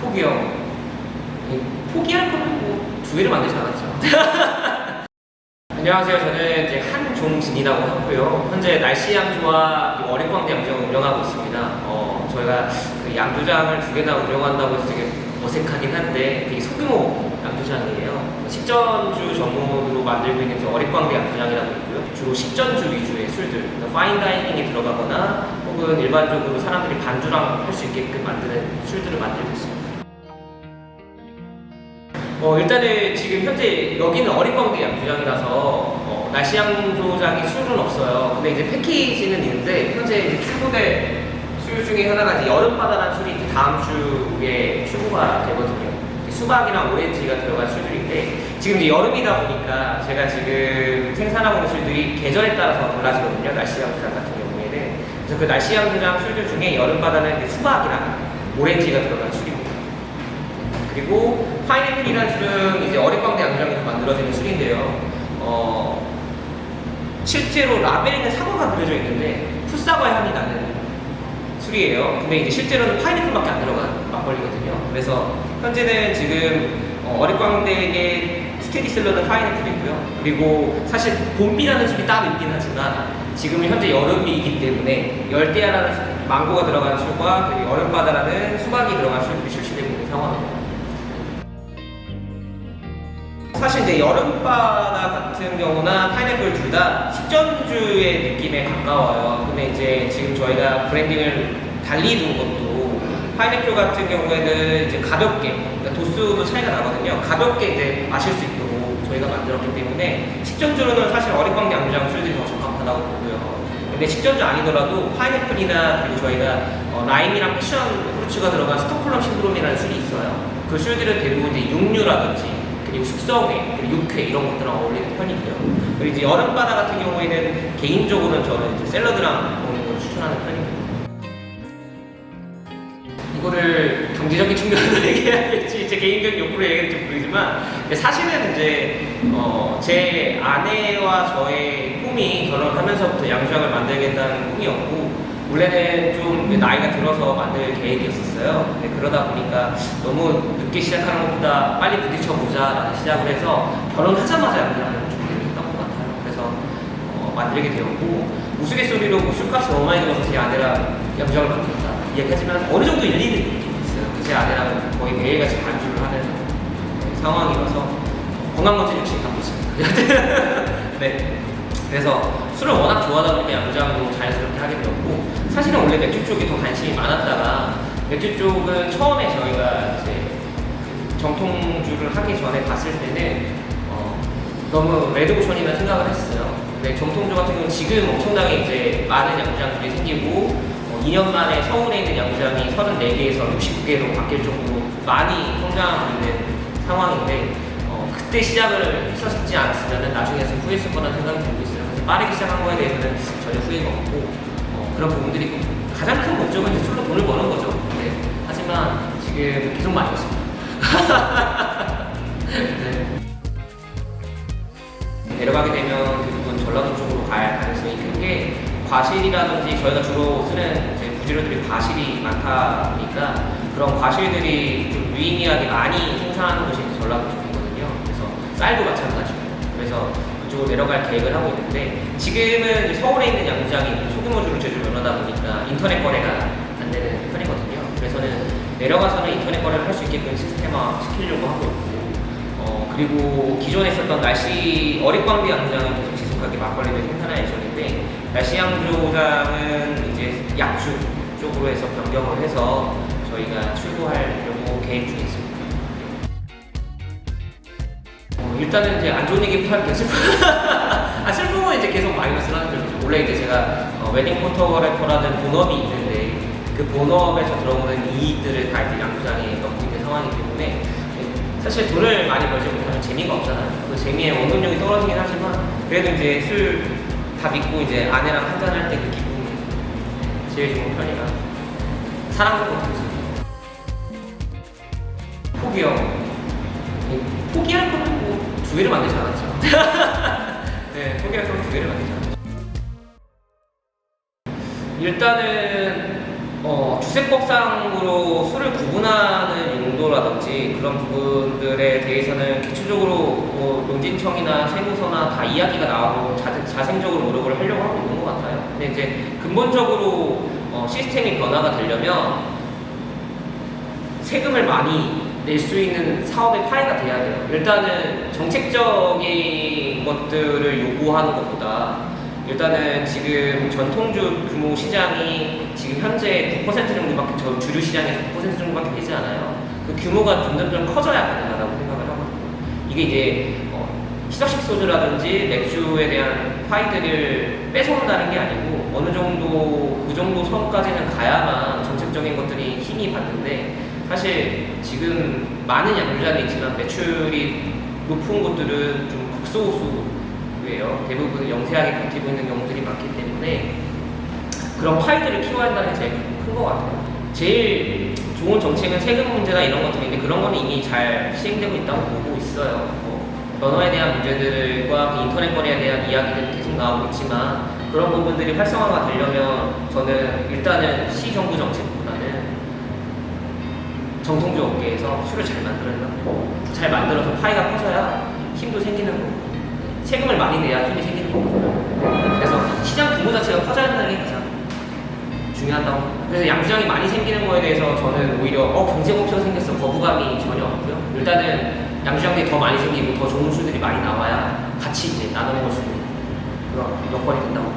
포기요. 포기할 거면 뭐 두 개를 만들지 않았죠. 안녕하세요. 저는 이제 한종진이라고 하고요. 현재 날씨 양조와 어릿광대 양조장을 운영하고 있습니다. 저희가 그 양조장을 두 개나 운영한다고 해서 되게 어색하긴 한데 되게 소규모 양조장이에요. 식전주 전문으로 만들고 있는 이제 어릿광대 양조장이라고 있고요. 주로 식전주 위주의 술들, 그러니까 파인다이닝에 들어가거나 혹은 일반적으로 사람들이 반주랑 할 수 있게끔 만드는 술들을 만들고 있습니다. 일단은 지금 현재 여기는 어릿광대 양조장이라서 날씨 양조장이 술은 없어요. 근데 이제 패키지는 있는데 현재 이제 출고될 술 중에 하나가 이제 여름바다라는 술이 이제 다음 주에 출고가 되거든요. 수박이랑 오렌지가 들어간 술들인데 지금 이제 여름이다 보니까 제가 지금 생산하고 있는 술들이 계절에 따라서 달라지거든요. 날씨 양조장 같은 경우에는. 그래서 그 날씨 양조장 술들 중에 여름바다는 이제 수박이랑 오렌지가 들어간 술입니다. 그리고 파인애플이라는 술은 이제 어릿광대 양조장에서 만들어지는 술인데요. 실제로 라벨에는 사과가 그려져 있는데 풋사과 향이 나는 술이에요. 근데 이제 실제로는 파인애플밖에 안 들어간 막걸리거든요. 그래서 현재는 지금 어릿광대의 스테디셀러는 파인애플이고요. 그리고 사실 봄비라는 술이 따로 있긴 하지만 지금은 현재 여름이기 때문에 열대야라는 망고가 들어간 술과 그리고 여름바다라는 수박이 들어간 술들이 출시되고 있는 상황입니다. 사실 이제 여름바다 같은 경우나 파인애플 둘 다 식전주의 느낌에 가까워요. 근데 이제 지금 저희가 브랜딩을 달리 둔 것도 파인애플 같은 경우에는 이제 가볍게, 그러니까 도수도 차이가 나거든요. 가볍게 이제 마실 수 있도록 저희가 만들었기 때문에 식전주로는 사실 어릿광대 양조장 술들이 더 적합하다고 보고요. 근데 식전주 아니더라도 파인애플이나 그리고 저희가 라임이랑 패션 후르츠가 들어간 스톡홀름 신드롬이라는 술이 있어요. 그 술들은 대부분 이제 육류라든지 그리고 숙성회, 그리고 육회 이런 것들랑 어울리는 편이고요. 그리고 이제 여름바다 같은 경우에는 개인적으로는 저는 이제 샐러드랑 먹는 걸 추천하는 편입니다. 이거를 경제적인 측면으로 얘기해야 될지 제 개인적인 욕구로 얘기해야 될지 모르지만 사실은 이제 제 아내와 저의 꿈이 결혼하면서부터 양조장을 만들겠다는 꿈이었고 원래는 좀 나이가 들어서 만들 계획이었었어요. 근데 그러다 보니까 너무 늦게 시작하는 것보다 빨리 부딪혀보자 라는 시작을 해서 결혼하자마자 양조장을 준비를 했던 것 같아요. 그래서 만들게 되었고 우스갯소리로 뭐 술값이 너무 많이 들어서 제 아내랑 양조장을 만들었다 이야기하지만 어느 정도 일리는 있어요. 제 아내랑 거의 매일같이 반주를 하는 상황이라서 건강검진 역시 받고 있습니다. 네. 그래서 술을 워낙 좋아하다 보니까 양조장도 자연스럽게 하게 되었고 사실은 원래 맥주 쪽에 더 관심이 많았다가 맥주 쪽은 처음에 저희가 이제 정통주를 하기 전에 봤을 때는 너무 레드오션이나 생각을 했어요. 근데 정통주 같은 경우는 지금 엄청나게 이제 많은 양조장들이 생기고 2년 만에 서울에 있는 양조장이 34개에서 69개로 바뀔 정도로 많이 성장하고 있는 상황인데 그때 시작을 했었지 않았으면 나중에 후회했을 거라는 생각이 들고 있어요. 그래서 빠르게 시작한 거에 대해서는 전혀 후회가 없고 그런 부분들이 있고 가장 큰 목적은 이제 술로 돈을 버는 거죠. 네. 하지만 지금 계속 많이 없습니다. 네. 내려가게 되면 대부분 전라도 쪽으로 가야 할 가능성이 큰 게 과실이라든지 저희가 주로 쓰는 이제 부재료들이 과실이 많다 보니까 그런 과실들이 좀 유의미하게 많이 생산하는 곳이 전라도 쪽이거든요. 그래서 쌀도 마찬가지고 그래서 그쪽으로 내려갈 계획을 하고 있는데 지금은 서울에 있는 양조장이 소규모주를 제주로 연하다 보니까 인터넷 거래가 안 되는 편이거든요. 그래서는 내려가서는 인터넷 거래를 할 수 있게끔 시스템화 시키려고 하고 있고 그리고 기존에 있었던 날씨 어릿광대 양조장은 계속 지속하게 막걸리를 생산할 예정인데 날씨 양조장은 이제 약주 쪽으로 해서 변경을 해서 저희가 출고하려고 계획 중에 있습니다. 일단은 이제 안 좋은 얘기 할게요. 슬픔은 이제 계속 마이너스를 하는 거죠. 원래 이제 제가 웨딩 포토그래퍼라는 본업이 있는데 그 본업에서 들어오는 이익들을 다 이제 양조장에 넣고 있는 상황이기 때문에 사실 돈을 많이 벌지 못하면 재미가 없잖아요. 그 재미의 원동력이 떨어지긴 하지만 그래도 이제 술 다 믿고 이제 아내랑 한잔할 때 그 기분이 제일 좋은 편이라 사랑도 못하고 있습니다. 포기요. 포기할 거면 뭐 두 개를 만들지 않았죠. 네, 포기할 거면 두 개를 만들지 않았죠. 일단은 주세법상으로 술을 구분하는 용도 거지 그런 부분들에 대해서는 기초적으로 뭐 농진청이나 세무서나 다 이야기가 나오고 자생적으로 노력을 하려고 하고 있는 것 같아요. 근데 이제 근본적으로 시스템이 변화가 되려면 세금을 많이 낼 수 있는 사업의 파이가 돼야 돼요. 일단은 정책적인 것들을 요구하는 것보다 일단은 지금 전통주 규모 시장이 지금 현재 9% 정도밖에, 주류 시장에서 9% 정도밖에 되지 않아요. 그 규모가 점점 커져야 가능하다고 생각을 하거든요. 이게 이제 희석식 소주라든지 맥주에 대한 파이들을 뺏어온다는 게 아니고 어느 정도 그 정도 선까지는 가야만 정책적인 것들이 힘이 받는데, 사실 지금 많은 양조장이 있지만 매출이 높은 곳들은 좀 극소수예요. 대부분 영세하게 버티고 있는 경우들이 많기 때문에 그런 파이들을 키워야 한다는 게 제일 큰 것 같아요. 제일 좋은 정책은 세금 문제나 이런 것들인데 그런 거는 이미 잘 시행되고 있다고 보고 있어요. 면허에 대한 문제들과 그 인터넷 거래에 대한 이야기들이 계속 나오고 있지만 그런 부분들이 활성화가 되려면 저는 일단은 시정부 정책보다는 정통주 업계에서 술을 잘 만들어내고 잘 만들어서 파이가 커져야 힘도 생기는 거고 세금을 많이 내야 힘이 생기는 거거든요. 그래서 시장 규모 자체가 커져야 한다는 게 가장 중요하다고. 그래서 양주장이 많이 생기는 거에 대해서 저는 오히려 경쟁업체가 생겼어 거부감이 전혀 없고요. 일단은 양주장들이 더 많이 생기고 더 좋은 술들이 많이 나와야 같이 이제 나눠 먹을 수 있는 그런 여건이 된다고.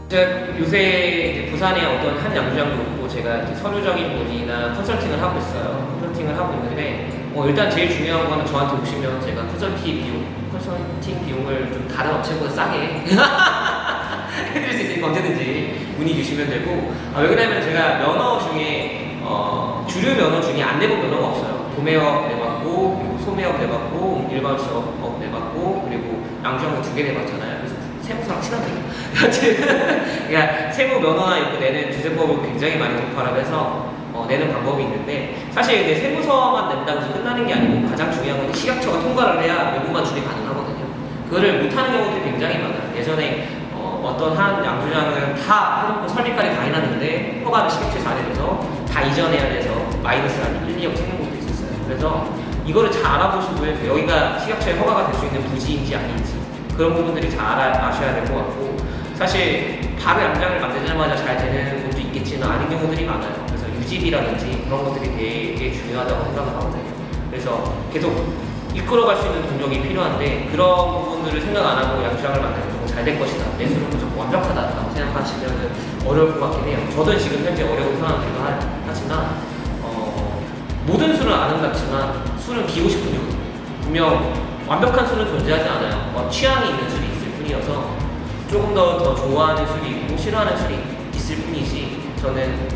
제가 요새 이제 부산에 어떤 한 양주장도 없고 제가 이제 서류적인 논의나 컨설팅을 하고 있어요. 컨설팅을 하고 있는데 일단 제일 중요한 거는 저한테 오시면 제가 컨설팅 비용을 좀 다른 업체보다 싸게 해드릴 수 있으니까 언제든지 문의 주시면 되고, 왜 그러냐면 제가 면허 중에 주류 면허 중에 안 내본 면허가 없어요. 도매업 내봤고, 그리고 소매업 내봤고, 일반 수업 내봤고, 그리고 양주장도 2개 내봤잖아요. 그래서 세무사랑 친하대요. 그러니까 세무 면허나 이거 내는 주세법을 굉장히 많이 도파를 해서 내는 방법이 있는데, 사실 이제 세무서만 낸다고 해서 끝나는 게 아니고 가장 중요한 건 식약처가 통과를 해야 외부만 출입 가능하거든요. 그거를 못하는 경우들이 굉장히 많아요. 예전에 어떤 한 양조장은 다 해놓고 설비까지 다 해놨는데 허가를 식약처에서 안 해줘서 다 이전해야 돼서 마이너스 한 1, 2억 찍는 것도 있었어요. 그래서 이거를 잘 알아보시고 여기가 식약처에 허가가 될 수 있는 부지인지 아닌지 그런 부분들이 잘 아셔야 될 것 같고, 사실 바로 양장을 만들자마자 잘 되는 것도 있겠지만 아닌 경우들이 많아요. 그래서 유지비라든지 그런 것들이 되게 중요하다고 생각을 하거든요. 그래서 계속 이끌어갈 수 있는 동력이 필요한데 그런 부분들을 생각 안 하고 양주장을 만들면 잘 될 것이다, 내 술은 무조건 완벽하다라고 생각하시면 어려울 것 같긴 해요. 저도 지금 현재 어려운 상황이기도 하지만 모든 술은 아름답지만 술은 비고 싶은 이유, 분명 완벽한 술은 존재하지 않아요. 취향이 있는 술이 있을 뿐이어서 조금 더 좋아하는 술이 있고 싫어하는 술이 있을 뿐이지, 저는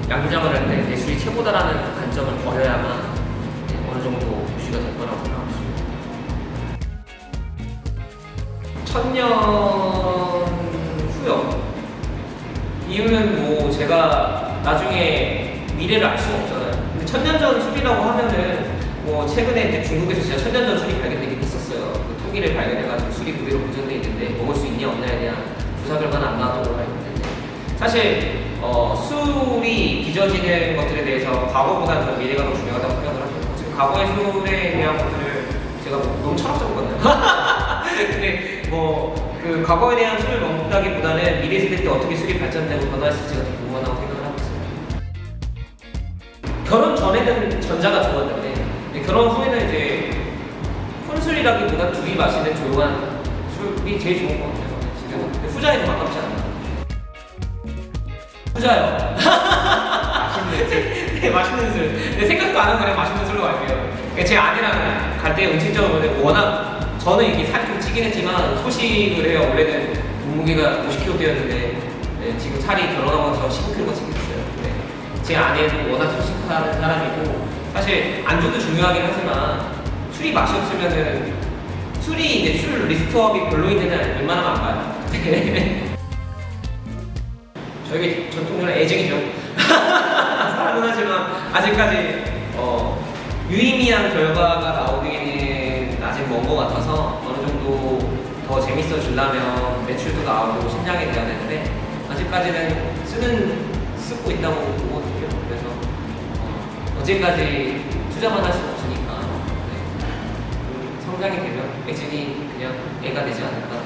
양주장을 할 때 내 술이 최고다라는 관점을 버려야만 어느 정도 유지가 될 거라고 생각합니다. 천년 후요. 이유는 뭐 제가 나중에 미래를 알 수가 없잖아요. 근데 천년 전 술이라고 하면은 뭐 최근에 이제 중국에서 진짜 천년 전 술이 발견되긴 했었어요. 그 토기를 발견해가지고 술이 그대로 보존돼 있는데 먹을 수 있냐 없냐에 대한 조사 결과는 안 나왔던 걸로 알고 있는데, 사실 술이 빚어지는 것들에 대해서 과거보다는 더 미래가 더 중요하다고 생각을 합니다. 지금 과거의 술에 대한 것들을 제가 너무 철학적이거든요. 근데 그 과거에 대한 술을 먹다기보다는 미래 세대 때 어떻게 술이 발전되고 변화했을지가 더 궁금하다고 생각을 하고 있습니다. 결혼 전에는 전자가 좋았는데 결혼 후에는 이제 혼술이라기보다 둘이 마시는 조용한 술이 제일 좋은 것 같아요. 지금 후자에 더 가깝지 않나? 후자요. 맛있는 술. 네, 맛있는 술. 네, 생각도 안 하고 그냥 맛있는 술로 갈게요. 제 아내랑 갈 때 음식점은 워낙 저는 이게 살이 좀 찌긴 했지만 소식을 해요. 원래는 몸무게가 50kg대였는데 지금 살이 결혼하고 나서 15kg가 찌겠어요. 제 아내도 워낙 소식하는 사람이고, 사실 안주도 중요하긴 하지만 술이 맛이 없으면은 술이 이제 술 리스트업이 별로인 데는 웬만하면 안 가요. 저에게 전통주는 애증이죠. 사랑은 하지만 아직까지 유의미한 결과가 나오기에는 아직 먼 것 같아서 어느 정도 더 재밌어지려면 매출도 나오고 신장이 돼야 되는데 아직까지는 쓰고 있다고 보거든요. 그래서 언제까지 투자만 할 수는 없으니까 네. 성장이 되면 애진이 그냥 애가 되지 않을까.